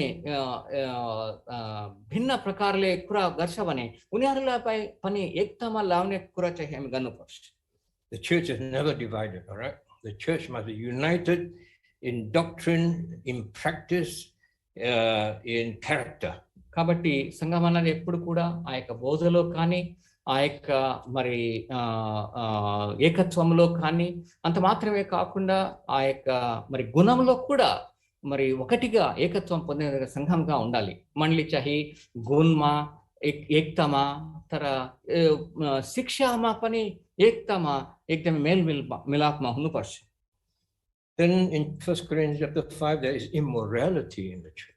भिन्न प्रकारले कुरा गर्छ भने उनीहरूलाई पनि एकतामा ल्याउने कुरा चाहिँ हामी गर्नुपर्छ। The church is never divided, all right? The church must be united in doctrine, in practice, in character. కాబట్టి సంఘం అన్నది ఎప్పుడు కూడా ఆ యొక్క బోధలో కానీ, ఆ యొక్క మరి ఏకత్వంలో కానీ అంత మాత్రమే కాకుండా ఆ యొక్క మరి గుణంలో కూడా మరి ఒకటిగా ఏకత్వం పొందిన సంఘంగా ఉండాలి. మండలి చాహి గుణమా ఏక్తమా तर शिक्षामा पनि एकतामा एकदमै मेलमिल मिलापमा हुनुपर्छ. Then in 1 Corinthians chapter 5 there is immorality in the church.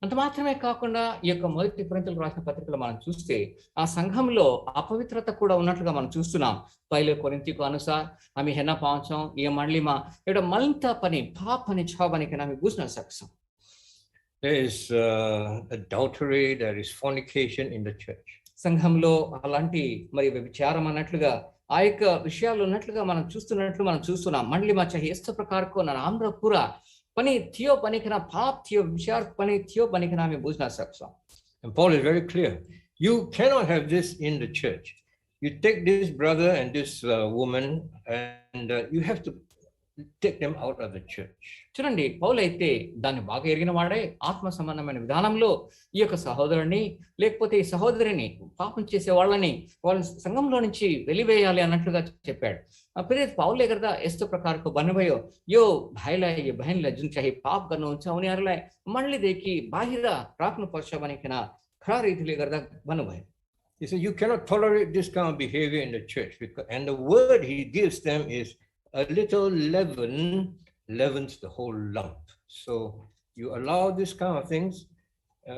అంత మాత్రమే కాకుండా ఈ యొక్క మొదటి కొరింథీయులకు రాసిన పత్రికలో మనం చూస్తే ఆ సంఘంలో అపవిత్రత కూడా ఉన్నట్లుగా మనం చూస్తున్నాం. पहिले कोरिन्थीको अनुसार हामी हेर्न पाउँछौँ यो मण्डलीमा एउटा मलिनता पनि पाप पनि छ भनेर हामी बुझ्न सक्छौँ. There is adultery, there is fornication in the church. సంఘంలో అలాంటి మరి విచారం అన్నట్లుగా ఆ యొక్క విషయాలు ఉన్నట్లుగా మనం చూస్తున్నాం. మండలీमा चाहिँ यस्तो प्रकारको नराम्रो कुरा पनि थियो भनिकन पाप थियो, विचार पनि थियो भनिकन हामी बुझ्न सक्छौँ. And Paul is very clear. You cannot have this in the church. You take this brother and this woman and you have to take them out of the church. చూడండి, పౌలు అయితే దాన్ని బాగా ఎరిగిన వాడే ఆత్మ సంబంధమైన విధానంలో ఈ యొక్క సహోదరుని లేకపోతే ఈ సహోదరిని పాపం చేసే వాళ్ళని సంఘంలో నుంచి వెలివేయాలి అన్నట్లుగా చెప్పాడు. प्रेरित पाउलले गर्दा यस्तो प्रकारको भन्नुभयो यो भाइलाई यो बहनलाई जुन चाहिँ पाप गर्नुहुन्छ उनीहरूलाई मण्डलीदेखि बाहिर राख्नुपर्छ भनिकन खरा रीतिले गर्दा भन्नुभयो. He said you cannot tolerate this kind of behavior in the church because, and the word he gives them is a little leaven leavens the whole lump. So you allow this kind of things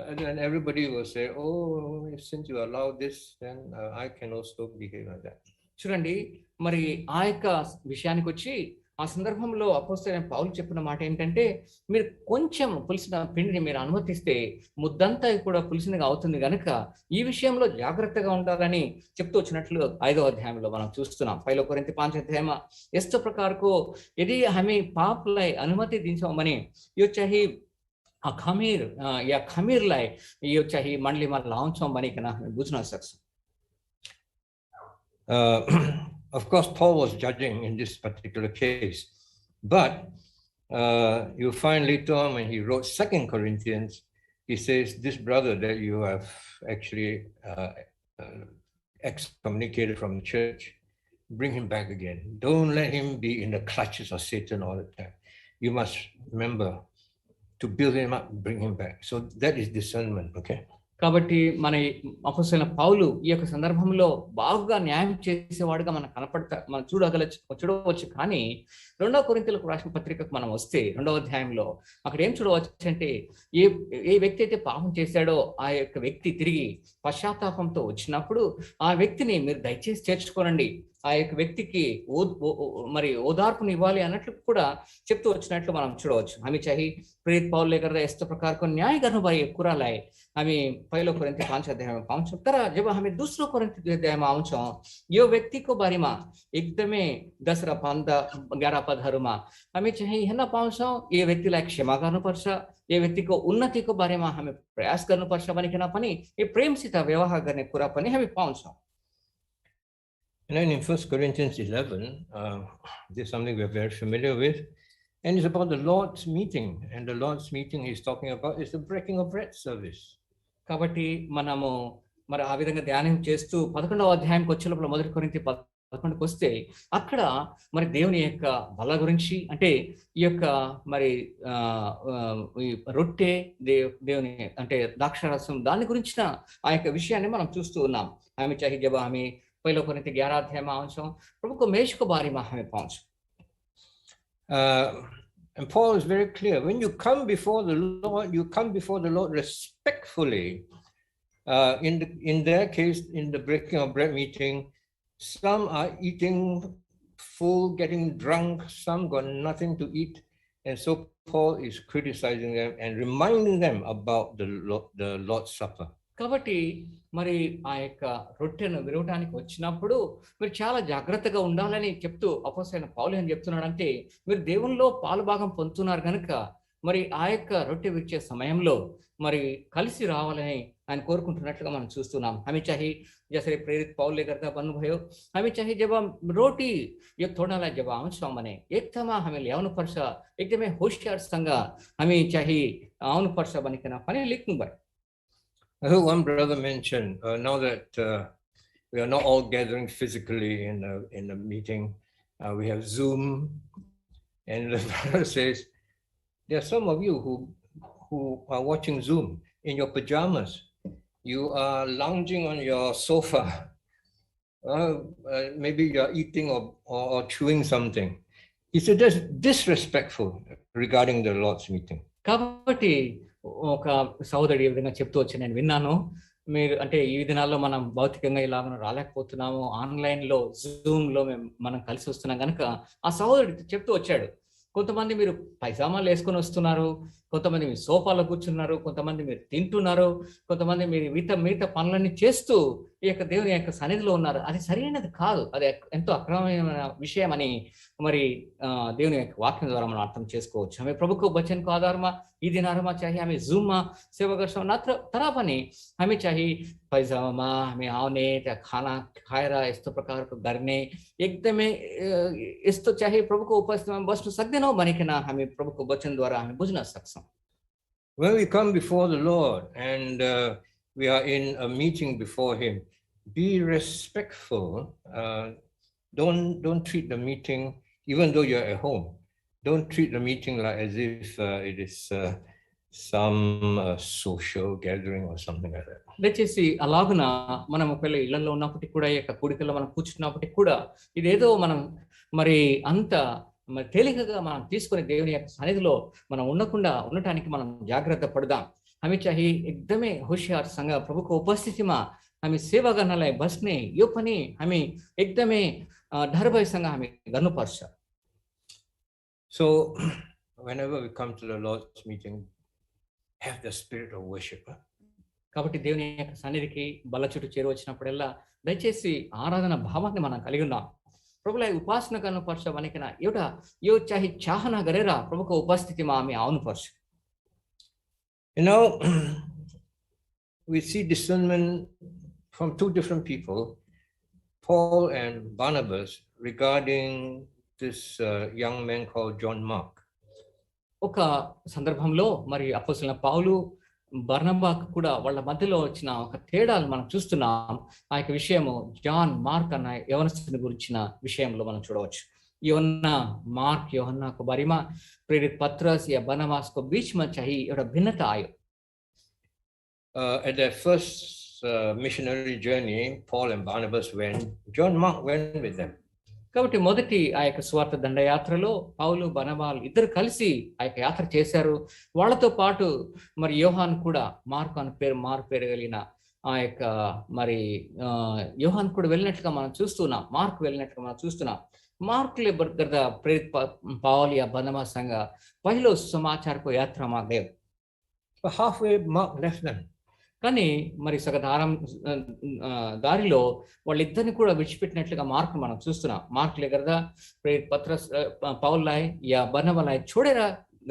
and then everybody will say, oh, since you allow this then I can also behave like that. చూడండి, మరి ఆ యొక్క విషయానికి వచ్చి ఆ సందర్భంలో అపోస్తలుడైన పౌలు చెప్పిన మాట ఏంటంటే మీరు కొంచెం పులిసిన పిండిని మీరు అనుమతిస్తే ముద్దంతా కూడా పులిసినగా అవుతుంది కనుక ఈ విషయంలో జాగ్రత్తగా ఉండాలని చెప్తూ వచ్చినట్లు 5వ అధ్యాయంలో మనం చూస్తున్నాం. 1 कोरिन्थी 5 अध्यायमा यस्तो प्रकारको यदि हामी पापलाई अनुमति दिन्छौँ भने यो चाहिँ खमीर या खमीरलाई यो चाहिँ मण्डलीमा लाउँछौँ भनिकन हामी बुझ्न सक्छौँ. Of course, Paul was judging in this particular case, but you find later on when he wrote 2 Corinthians, he says, this brother that you have actually excommunicated from the church, bring him back again. Don't let him be in the clutches of Satan all the time. You must remember to build him up, bring him back. So that is discernment, okay? కాబట్టి మన అపోస్తలుడైన పౌలు ఈ యొక్క సందర్భంలో బాగుగా న్యాయం చేసేవాడుగా మనం చూడవచ్చు. కానీ 2వ కొరింథీయులకు రాసిన పత్రికకు మనం వస్తే 2వ అధ్యాయంలో అక్కడ ఏం చూడవచ్చు అంటే ఏ వ్యక్తి అయితే పాపం చేశాడో ఆ యొక్క వ్యక్తి తిరిగి పశ్చాత్తాపంతో వచ్చినప్పుడు ఆ వ్యక్తిని మీరు దయచేసి చేర్చుకోనండి, ఆ యొక్క వ్యక్తికి మరి ఓదార్పుని ఇవ్వాలి అన్నట్లు కూడా చెప్తూ వచ్చినట్లు మనం చూడవచ్చు. हामी चाहिँ प्रेरित पाउलले गर्दा यस्तो प्रकारको न्याय गर्नुभएको कुरालाई हामी 1 कोरिन्थी 5 अध्यायमा पाउँछौँ. तर जब हामी 2 कोरिन्थी 2 अध्यायमा आउँछौँ यो व्यक्तिको बारेमा एकदमै 10 र 11 पदहरूमा हामी चाहिँ हेर्न पाउँछौँ यो व्यक्तिलाई क्षमा गर्नुपर्छ, यो व्यक्तिको उन्नतिको बारेमा हामी प्रयास गर्नुपर्छ भनिकन पनि यो प्रेमसित व्यवहार गर्ने कुरा पनि हामी पाउँछौँ. And then in 1 Corinthians 11, this is something we're very familiar with, and it's about the Lord's meeting. And the Lord's meeting he's talking about is the breaking of bread service. కాబట్టి మనము మరి ఆ విధంగా ధ్యానం చేస్తూ 11వ అధ్యాయంకి వచ్చేటప్పుడు 1 కొరింథీ 11కి వస్తే అక్కడ మరి దేవుని యొక్క బల గురించి అంటే ఈ యొక్క మరి రొట్టె దేవుని అంటే ద్రాక్షారసం దాని గురించిన ఆ యొక్క విషయాన్ని మనం చూస్తూ ఉన్నాం. हामी चाहिँ जब हामी 1 कोरिन्थी 11 अध्यायमा आउँछौँ प्रभुको मेषको बारेमा हामी पाउँछौँ. And Paul is very clear. When you come before the Lord, you come before the Lord respectfully. In their case, in the breaking of bread meeting, some are eating full, getting drunk, some got nothing to eat. And so Paul is criticizing them and reminding them about the Lord's Supper. కాబట్టి మరి ఆ యొక్క రొట్టెను విరవడానికి వచ్చినప్పుడు మీరు చాలా జాగ్రత్తగా ఉండాలని చెప్తూ అపోస్తలుడైన పౌలు ఏం చెప్తున్నాడంటే మీరు దేవునిలో పాలు భాగం పొందుతున్నారు కనుక మరి ఆ యొక్క రొట్టె విరిచే సమయంలో మరి కలిసి రావాలని ఆయన కోరుకుంటున్నట్లుగా మనం చూస్తున్నాం. हामी चाहिँ जसरी प्रेरित पौलले गर्दा भन्नुभयो हामी चाहिँ जब रोटी यो तोड्नलाई जब आउँछौँ भने एकतामा हामी ल्याउनुपर्छ, एकदमै होसियारसँग हामी चाहिँ आउनुपर्छ भनिकन पनि लेख्नुभयो. I heard one brother mention now that we are not all gathering physically in a meeting. We have Zoom, and the brother says, there are some of you who are watching Zoom in your pajamas. You are lounging on your sofa. Maybe you are eating or chewing something. He said that's disrespectful regarding the Lord's meeting. కాబట్టి ఒక సహోదరుడు ఈ విధంగా చెప్తూ వచ్చి నేను విన్నాను. మీరు అంటే ఈ దినాల్లో మనం భౌతికంగా ఇలాగ రాలేకపోతున్నాము, ఆన్లైన్లో జూమ్లో మనం కలిసి వస్తున్నాం కనుక ఆ సహోదరుడు చెప్తూ వచ్చాడు, కొంతమంది మీరు పైజామాలు వేసుకొని వస్తున్నారు, కొంతమంది మీరు సోఫాలో కూర్చున్నారు, కొంతమంది మీరు తింటున్నారు, కొంతమంది మీరు మిగతా పనులన్నీ చేస్తూ ఈ యొక్క దేవుని యొక్క సన్నిధిలో ఉన్నారు. అది సరైనది కాదు, అది ఎంతో అక్రమమైన విషయం అని మరి దేవుని యొక్క వాక్యం ద్వారా మనం అర్థం చేసుకోవచ్చు. हमें प्रभु को वचन को आधार में ई दिनारों में चाहिए, हमें जूम में सेवा गर्छौं न तरह पनि हमें चाहिए पैजामा हमें आउने त्यहाँ खाना खाएर यस्तो प्रकारको गर्ने एकदमै यस्तो चाहिए प्रभुको उपस्थितिमा बस्न सक्दैनौँ भनिकन हामी प्रभुको वचनद्वारा हामी बुझ्न सक्छौँ. When we come before the Lord and we are in a meeting before Him, be respectful. Don't treat the meeting, even though you're at home, don't treat the meeting like as if it is some social gathering or something like that. దయచేసి అలాగున మనం ఒకవేళ ఇళ్లలో ఉన్నప్పటికీ కూడా ఈ యొక్క కూడికల్లో మనం కూర్చున్నప్పటికీ కూడా ఇదేదో మనం మరి అంత మరి తేలికగా మనం తీసుకుని దేవుని యొక్క సన్నిధిలో మనం ఉండటానికి మనం జాగ్రత్త పడదాం. हामी चाहिँ एकदमै होशियारसँग प्रभुको उपस्थितिमा हामी सेवा गर्नलाई बस्ने यो पनि हामी एकदमै डरभयसँग हामी गर्नुपर्छ. So whenever we come to the Lord's meeting, have the spirit of worship. కాబట్టి దేవుని యొక్క సన్నిధికి బల్ల చుట్టూ చేరి వచ్చినప్పుడల్లా దయచేసి ఆరాధన భావాన్ని మనం కలిగి ఉన్నాం. प्रभुलाई उपासना गर्नुपर्छ भनिकन एउटा यो चाहिँ चाहना गरेर प्रभुको उपस्थितिमा हामी आउनुपर्छ. You know, we see discernment from two different people, Paul and Barnabas, regarding this young man called John Mark. ఒక సందర్భంలో మరి అపోస్తలులైన పౌలు బర్నబాకు కూడా వాళ్ళ మధ్యలో వచ్చిన ఒక తేడాలు మనం చూస్తున్నాం. ఆ యొక్క విషయము జాన్ మార్క్ అన్న యవనస్తుని గురించిన విషయంలో మనం చూడవచ్చు. యోహन्ना मार्क योहन्ना को बारेमा प्रेरित पत्रस या बर्नबास को बीच में चाहिँ एउटा भिन्नता आयो. At their first missionary journey, Paul and Barnabas went. John Mark went with them. కాబట్టి మొదటి ఆ యొక్క స్వార్థ దండయాత్రలో పౌలు బర్నబాలు ఇద్దరు కలిసి ఆ యొక్క యాత్ర చేశారు. వాళ్ళతో పాటు మరి యోహాన్ కూడా మార్కు అని మారు పేరు కలిగిన ఆ యొక్క మరి యోహాన్ కూడా వెళ్ళినట్లుగా మనం చూస్తున్నాం, మార్క్ వెళ్ళినట్లుగా మనం చూస్తున్నాం. मार्कले गर्दा प्रेरित पावल या बर्नबासँग पहिलो समाचारको यात्रामा गयो. Halfway Mark left them. కానీ మరి దారిలో వాళ్ళిద్దరిని కూడా విడిచిపెట్టినట్లుగా మార్క్ మనం చూస్తున్నాం. మార్క్ले गर्दा प्रेरित पत्रस पावललाई या बर्नबालाई छोडेर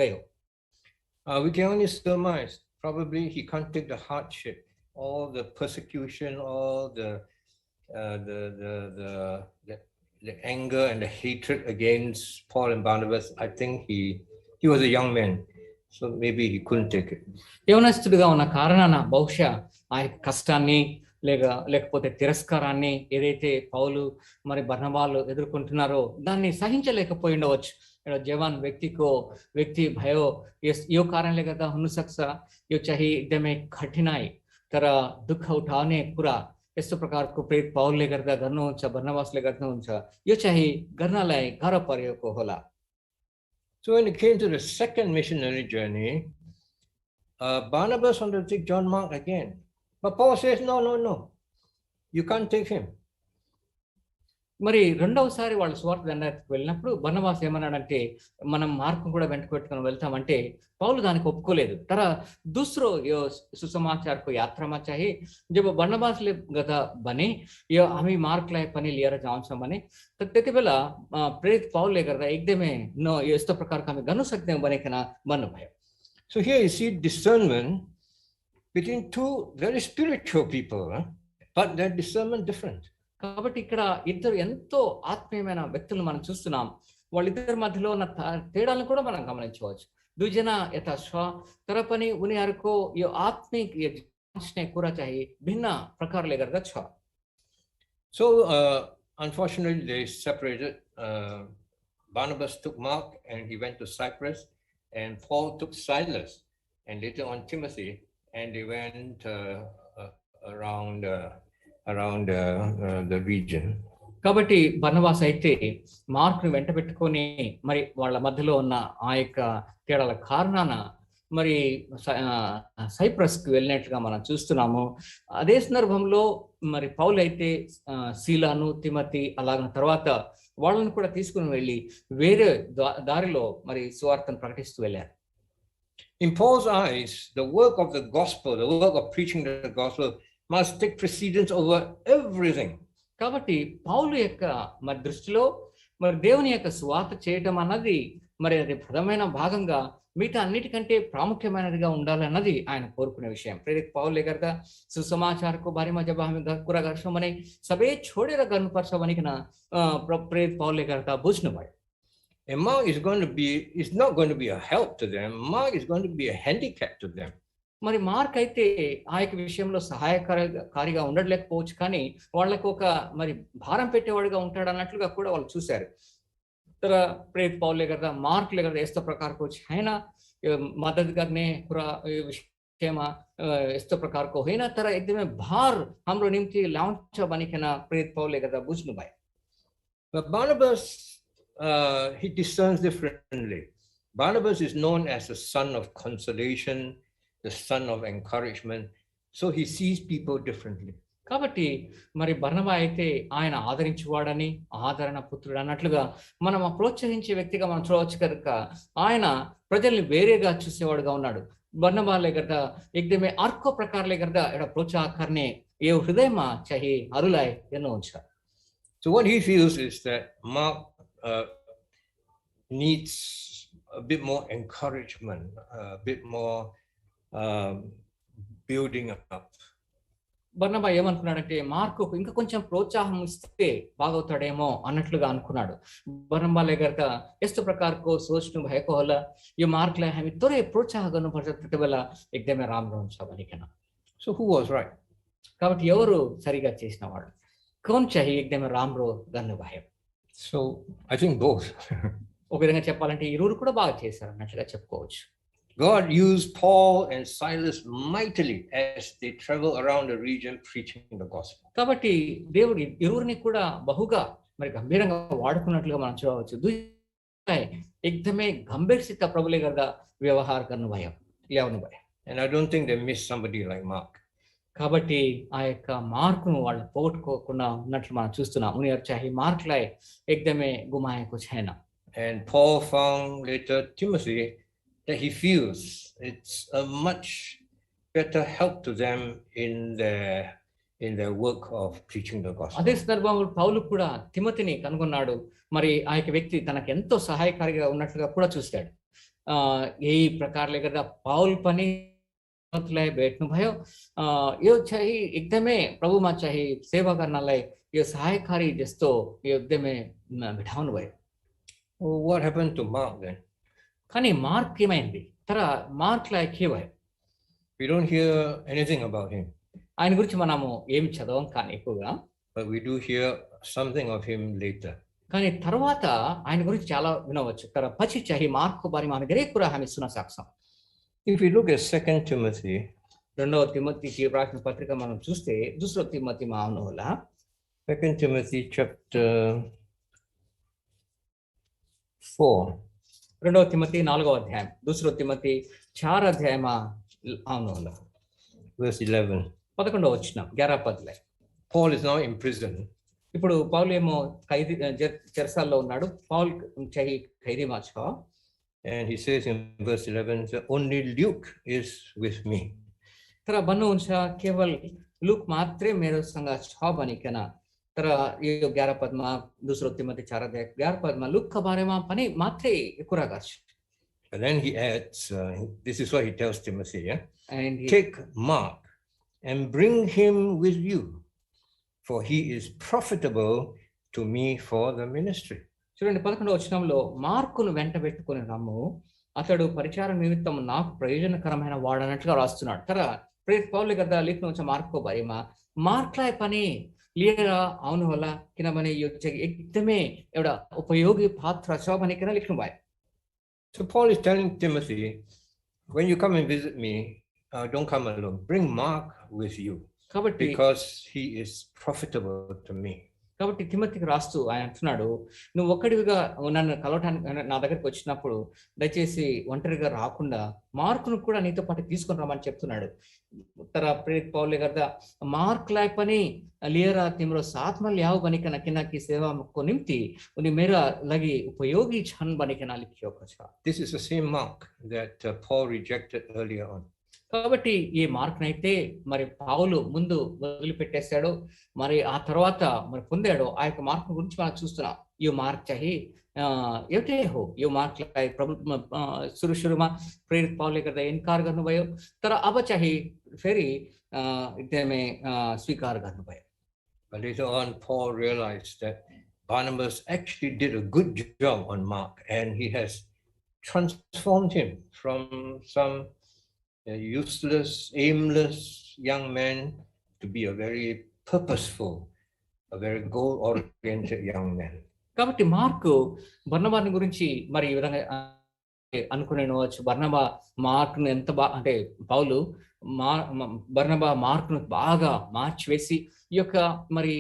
गयो. We can only surmise probably he can't take the hardship, all the persecution, all the anger and the hatred against Paul and Barnabas. I think he was a young man, so maybe he couldn't take it. యవనస్తుడిగా ఉన్న కారణాన బహుశా ఆ కష్టాన్ని లేకపోతే తిరస్కారాన్ని ఏదైతే పౌలు మరి బర్నబాలు ఎదుర్కొంటున్నారో దాన్ని సహించలేకపోయి ఉండవచ్చు. एउटा जवान व्यक्ति भयो यो कारणले गर्दा हुन सक्छ यो चाहिँ एकदमै कठिनाई तर दुःख उठाउने कुरा यस्तो प्रकारको प्रेरित पौलले गर्दा गर्नुहुन्छ, बर्नबासले गर्नुहुन्छ, यो चाहिँ गर्नलाई गाह्रो परेको होला. So when it came to the second missionary journey, Barnabas wanted to take John Mark again, but Paul says no, you can't take him. మరి రెండవసారి వాళ్ళు స్వార్థ దండయాత్రకు వెళ్ళినప్పుడు బర్నబాస్ ఏమన్నాడంటే మనం మార్కు కూడా వెంట పెట్టుకుని వెళ్తామంటే पौल దానికి ఒప్పుకోలేదు. तर दोस्रो यो सुसमाचारको यात्रामा चाहिँ जब बर्नबासले गर्दा भने यो हामी मार्कलाई पनि लिएर जान्छौँ भने त्यति बेला प्रेरित पौलले गर्दा एकदमै यस्तो प्रकारको हामी गर्न सक्दैनौँ भनेकन भन्नुभयो. So here you see discernment between two very spiritual people, but their discernment different. కాబట్టి ఇక్కడ ఇద్దరు ఎంతో ఆత్మీయమైన వ్యక్తులు మనం చూస్తున్నాం. వాళ్ళిద్దరి మధ్యలో ఉన్న తేడాలను కూడా మనం గమనించవచ్చు. दुईजना यता छ तर पनि उनीहरूको यो आत्मिक यो जाँच्ने कुरा चाहिँ भिन्न प्रकारले गर्दा छ. So, unfortunately, they separated. Barnabas took Mark and he went to Cyprus, and Paul took Silas and later on Timothy, and they went around the region. కాబట్టి బర్నబాస్ అయితే మార్కును వెంట పెట్టుకొని మరి వాళ్ళ మధ్యలో ఉన్న ఆ యొక్క తేడాల కారణాన మరి సైప్రస్కి వెళ్ళినట్లుగా మనం చూస్తున్నాము. అదే సందర్భంలో మరి పౌలు అయితే శీలాను తిమోతి అలాగిన తర్వాత వాళ్ళని కూడా తీసుకుని వెళ్ళి వేరే దారిలో మరి సువార్తను ప్రకటిస్తూ వెళ్ళారు. In Paul's eyes, the work of the gospel, the work of preaching the gospel must take precedence over everything. కాబట్టి పౌలు యొక్క మరి దృష్టిలో మరి దేవుని యొక్క సువార్త చేయటం అన్నది మరి అది ప్రధానమైన భాగంగా మిగతా అన్నిటికంటే ప్రాముఖ్యమైనదిగా ఉండాలన్నది ఆయన కోరుకునే విషయం. ప్రేరిత పౌలు लेकर सुसमाचार को बारे में जब हम पूरा गर्षों मने सबे छोड़े गन पर सब वनिकना प्रेरित पौल लेकर बुझनु भयो. And Mark is not going to be a help to them. Mark is going to be a handicap to them. మరి మార్క్ అయితే ఆ యొక్క విషయంలో సహాయకారిగా ఉండలేకపోవచ్చు, కానీ వాళ్ళకు ఒక మరి భారం పెట్టేవాడుగా ఉంటాడు అన్నట్లుగా కూడా వాళ్ళు చూశారు. तर प्रेरित पौलले गर्दा मार्कले गर्दा यस्तो प्रकारको छैन, यो मद्दत गर्ने कुरा यो विषयमा यस्तो प्रकारको होइन, तर एकदमै भार हाम्रो निम्ति ल्याउँछ भनिकन प्रेरित पौलले गर्दा बुझ्नु भयो. But Barnabas, he discerns differently. Barnabas is known as the son of consolation, the son of encouragement, so he sees people differently. కాబట్టి మరి బర్నబా అయితే ఆయన ఆదరించేవాడని, ఆదరణ పుత్రుడు అన్నట్లుగా మనం ప్రోత్సహించే వ్యక్తిగా మనం చూడవచ్చు కనుక ఆయన ప్రజల్ని వేరేగా చూసేవాడుగా ఉన్నాడు. बर्नबाले गर्दा एकदमै अर्को प्रकारले गर्दा एउटा प्रोत्साहन गर्ने यो हृदयमा चाहिँ अरूलाई हेर्नुहुन्छ. So what he feels is that Mark needs a bit more encouragement, a bit more building up. Barnabas ఏమనుకున్నాడంటే mark ఇంకా కొంచెం ప్రోత్సాహం ఇస్తే బాగవుతాడేమో అన్నట్లుగా అనుకున్నాడు. बर्नबाले गर्दा यस्तो प्रकारको सोच्नु भएको होला, यो मार्कलाई हामी थोरै प्रोत्साहन गर्नुपर्छ, त्यतिबेला एकदमै राम्रो हुन्छ भनिकन. So who was right? కాబట్టి ఎవరు సరిగా చేసినవాడు, कोन चाहिँ एकदमै राम्रो गर्नुभयो? So I think both. ఒక విధంగా చెప్పాలంటే ఇరువురు కూడా బాగా చేశారు అన్నట్లుగా చెప్పుకోవచ్చు. God used Paul and Silas mightily as they travel around the region preaching the gospel. కాబట్టి దేవుడు ఇరువురిని కూడా బహుగా మరి గంభీరంగా వాడుకున్నట్లుగా మనం చూడవచ్చు. एकदमै गम्भीरसित प्रभुले गर्दा व्यवहार गर्नुभयो, ल्याउनुभयो. And I don't think they missed somebody like Mark. కాబట్టి ఆ యొక్క మార్కును వాళ్ళు పోగొట్టుకోకుండా ఉన్నట్లు మనం చూస్తున్నాం. ఉनीहरु चाहिँ మార్క్लाई एकदमै गुमाएको छैन. And Paul found later Timothy that he feels it's a much better help to them in their work of preaching the gospel. అదే సందర్భంలో పౌలు కూడా తిమోతిని కనుగొన్నాడు. మరి ఆ యొక్క వ్యక్తి తనకు ఎంతో సహాయకారిగా ఉన్నట్లుగా కూడా చూశాడు. यही प्रकारले गर्दा पौल पनि तिमीलाई भेट्नुभयो. यो चाहिँ एकदमै प्रभुमा चाहिँ सेवा गर्नलाई यो सहायकारी जस्तो यो एकदमै भेटाउनु भयो. What happened to Mark then? కానీ మార్క్ ఏమైంది? तर మార్క్लाई के भयो? We don't hear anything about him. ఆయన గురించి మనము ఏమి చదవం కానీ ఎక్కువగా, but we do hear something of him later. కానీ తర్వాత ఆయన గురించి చాలా వినవచ్చు. तर पछि चाहिँ मार्कको बारेमा हामी धेरै कुरा हामी सुन्न सक्छौं. If we look at 2 Timothy, రెండవ తిమోతికి రాసిన పత్రిక మనం చూస్తే दोस्रो తిమోతిमा आउनु होला. 2 Timothy chapter 4. రెండవ తిమోతి 4వ అధ్యాయం, दोस्रो తిమోతి 4 అధ్యాయमा आउनु होला. Verse 11. 11వ వచనం 11 పదలే. Paul is now in prison. ఇప్పుడు పౌలు ఏమో ఖైదీ చెరసాల్లో ఉన్నాడు. పౌల్ चाहिँ ఖైదీमा छ. And he says in verse 11, only Luke is with me. तर भन्नुहुन्छ केवल लुक मात्रै मेरोसँग छ भनिकन. तर यो 11 पदमा दोस्रो तिमोथी 4 अध्याय 11 पदमा लुकका बारेमा पनि मात्रै कुरा गर्छ. And then he adds, this is what he tells Timothy, yeah? And take Mark and bring him with you, for he is profitable to me for the ministry. చూడండి 11వ వచనంలో మార్కును వెంట పెట్టుకొని రమ్ము, అతడు పరిచారం నిమిత్తం నాకు ప్రయోజనకరమైన వాడన్నట్లుగా రాస్తున్నాడు. तर प्रेरित पौलले गर्दा लेख्नुहुन्छ मार्कको बारेमा, मार्कलाई पनि लिएर आउनु होला किनभने यो चाहिँ एकदमै एउटा उपयोगी पात्र छ भनिकन लेख्नु भयो। So Paul is telling Timothy, when you come and visit me, don't come alone. Bring Mark with you కాబట్టి because he is profitable to me. కాబట్టి తిమోతికి రాస్తూ ఆయన అంటున్నాడు, నువ్వు ఒక్కడివిగా నన్ను కలవటానికి నా దగ్గరికి వచ్చినప్పుడు దయచేసి ఒంటరిగా రాకుండా మార్కును కూడా నీతో పాటు తీసుకొని రమ్మని చెప్తున్నాడు। तर प्रेरित पौल ले गर्दा मार्कलाई पनि लिएर तिम्रो साथमा ल्याऊ भनिकन किनकि सेवाको निम्ति उनी मेरा लागि उपयोगी छन् भनिकन लेखिएको छ। This is the same Mark that Paul rejected earlier on. కాబట్టి ఈ మార్క్‌నైతే మరి పౌలు ముందు వదిలిపెట్టేశాడు, మరి ఆ తర్వాత మరి పొందాడు। ఆ యొక్క మార్క్ గురించి మనం చూస్తున్నాం। यो मार्क चाहिँ एउटै हो। यो मार्कलाई प्रभु सुरुमा प्रेरित पौलले गर्दा इन्कार गर्नुभयो, तर अब चाहिँ फेरि एकदमै स्वीकार गर्नुभयो। But later on, Paul realized that Barnabas actually did a good job on Mark, and he has transformed him from some useless, aimless young man to be a very purposeful, a very goal-oriented young man. కాబట్టి mark బర్నబాని గురించి మరి ఈ విధంగా అనుకునేవచ్చు। బర్నబా మార్క్ను ఎంత అంటే పౌలు బర్నబా మార్క్ను బాగా మార్చివేసి ఈ యొక్క మరి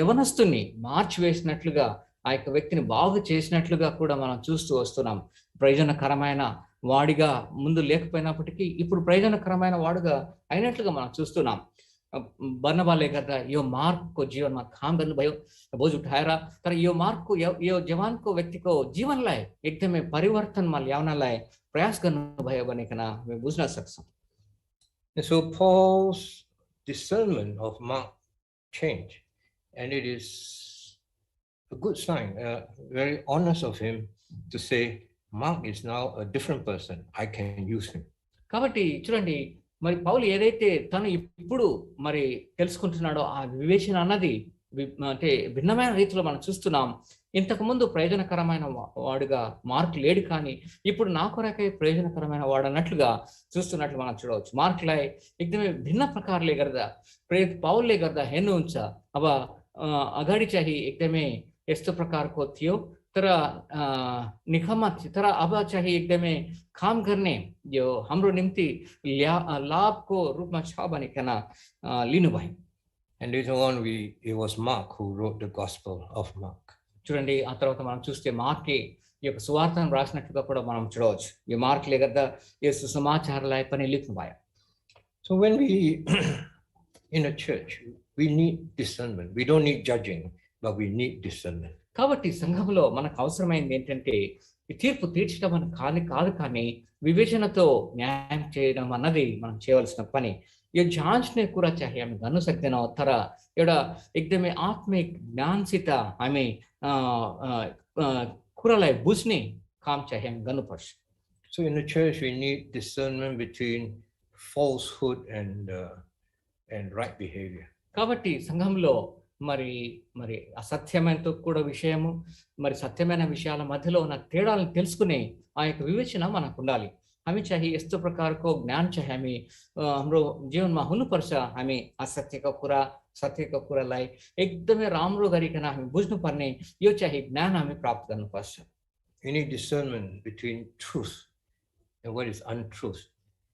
యవనస్తుని మార్చివేసినట్లుగా ఆ యొక్క వ్యక్తిని బాగు చేసినట్లుగా కూడా మనం చూస్తూ వస్తున్నాం। ప్రయోజనకరమైన వాడిగా ముందు లేకపోయినప్పటికీ ఇప్పుడు ప్రయోజనకరమైన వాడుగా అయినట్లుగా మనం చూస్తున్నాం। बर्नबाले गर्दा यो मार्कको जीवनमा काम गर्नुभयो, बोझ उठाएर, तर यो मार्कको यो जवानको व्यक्तिको जीवनलाई एकदमै परिवर्तनमा ल्याउनलाई प्रयास गर्नुभयो भनिकन हामी बुझ्न सक्छौँ। And so Paul's discernment of Mark changed, and it is a good sign, very honest of him to say, Mark is now a different person, I can use him. కాబట్టి చూడండి, మరి పౌలు ఏదైతే తను ఇప్పుడు మరి తెలుసుకుంటున్నాడో ఆ వివేచన అన్నది అంటే భిన్నమైన రీతిలో మనం చూస్తున్నాం। ఇంతకుముందు ప్రయోజనకరమైన వాడుగా మార్క్ లేడు, కానీ ఇప్పుడు నా కొరకై ప్రయోజనకరమైన వాడు అన్నట్లుగా చూస్తున్నట్లు మనం చూడవచ్చు। मार्कलाई एकदमै भिन्न प्रकारले गर्दा प्रेरित पौलले गर्दा हेर्नुहुन्छ, अब अगाडि चाहिँ एकदमै यस्तो प्रकारको थियो, तर निखमा थियो, तर अब चाहिँ एकदमै काम गर्ने यो हाम्रो निम्ति लाभको रूपमा छ भनिकन लिनुभयो। And later on, it was Mark who wrote the Gospel of Mark. చూడండి, ఆ తర్వాత మనం చూస్తే మార్కే ఈ యొక్క సువార్తను రాసినట్లుగా కూడా మనం చూడవచ్చు। ఈ మార్క్లే गर्दा यस समाचारलाई पनि लेख्नुभयो। So when we in a church, we need discernment. We don't need judging, but we need discernment. కాబట్టి సంఘంలో మనకు అవసరమైనది ఏంటంటే తీర్పు తీర్చడం అని కాదు, కానీ వివేచనతో న్యాయం చేయడం అన్నది మనం చేయవలసిన పని। यो जाँच्ने कुरा चाहिँ हामी गर्न सक्दैनौँ, तर एउटा एकदमै आत्मिक ज्ञानसित हामी कुरालाई बुझ्ने काम चाहिँ हामी गर्नुपर्छ। So in the church, we need discernment between falsehood and right behavior. కాబట్టి సంఘంలో మరి మరి అసత్యమైనతో కూడా విషయము మరి సత్యమైన విషయాల మధ్యలో ఉన్న తేడాలను తెలుసుకునే ఆ యొక్క వివేచన మనకు ఉండాలి। हामी चाहिँ यस्तो प्रकारको ज्ञान चाहिँ हामी हाम्रो जीवनमा हुनुपर्छ। हामी असत्यको कुरा सत्यको कुरालाई एकदमै राम्रो गरिकन हामी बुझ्नुपर्ने यो चाहिँ ज्ञान हामी प्राप्त गर्नुपर्छ। We need discernment between truth and what is untruth,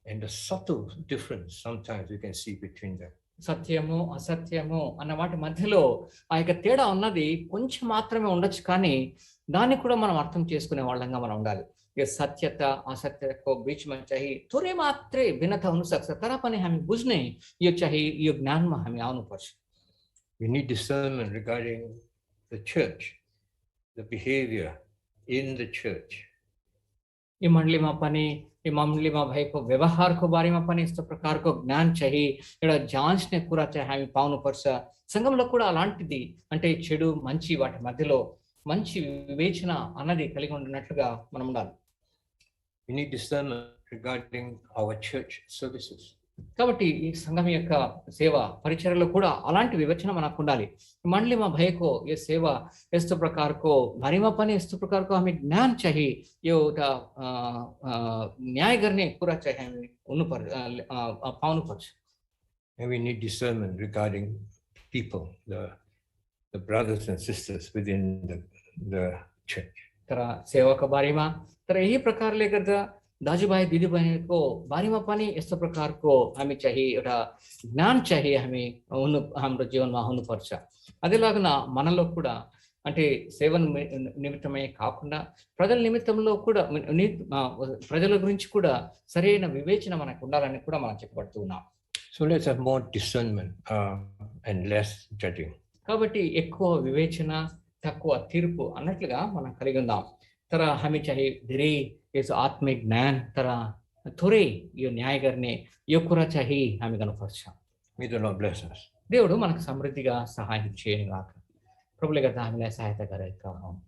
and the subtle difference sometimes we can see between them. సత్యము అసత్యము అన్న వాటి మధ్యలో ఆ యొక్క తేడా ఉన్నది కొంచెం మాత్రమే ఉండొచ్చు, కానీ దాన్ని కూడా మనం అర్థం చేసుకునే వాళ్ళంగా మనం ఉండాలి। यो सत्यता असत्यको बीचमा चाहिँ थोरै मात्रै भिन्नता हुन सक्छ, तर पनि हामी बुझ्ने यो चाहिँ यो ज्ञानमा हामी आउनुपर्छ। We need discernment regarding the church, the behavior in the church. यो मण्डलीमा भएको व्यवहारको बारेमा पनि यस्तो प्रकारको ज्ञान चाहिँ एउटा जाँच्ने कुरा चाहिँ हामी पाउनुपर्छ। సంఘంలో కూడా అలాంటిది అంటే చెడు మంచి వాటి మధ్యలో మంచి వివేచన అన్నది కలిగి ఉన్నట్లుగా మనం ఉండాలి। We need discernment regarding our church services. కాబట్టి ఈ సంఘం యొక్క సేవ పరిచర్యలో కూడా అలాంటి వివేచన మనకు ఉండాలి। मण्डलीमा भएको यो सेवा यस्तो प्रकारको बारेमा पनि यस्तो प्रकारको हामी ज्ञान चाहिँ यो एउटा न्याय गर्ने कुरा चाहिँ हामी पाउनुपर्छ। And we need discernment regarding people, the brothers and sisters within the church. तर सेवाको बारेमा तर यही प्रकारले गर्दा दाजुभाइ दिदीबहिनीको बारेमा पनि यस्तो प्रकारको हामी चाहिँ एउटा ज्ञान चाहिँ हामी हाम्रो जीवनमा हुनुपर्छ. అదేలాగన మనలో కూడా అంటే సేవ నిమిత్తమే కాకుండా ప్రజల నిమిత్తంలో కూడా ప్రజల గురించి కూడా సరైన వివేచన మనకు ఉండాలని కూడా మనం చెప్పబడుతూ ఉన్నాం. So let's have more discernment and less judging. కాబట్టి ఎక్కువ వివేచన తక్కువ తీర్పు అన్నట్లుగా మనం కలిగి ఉందాం. तर हामी चाहिँ धेरै यस आत्मिक ज्ञान तर थोरै यो न्याय गर्ने यो कुरा चाहिँ हामी गर्नुपर्छ. May the Lord bless us. దేవుడు మనకు సమృద్ధిగా సహాయం చేయను గాక. ప్రభువుల గాక हामीलाई सहायता गरेका हुन्.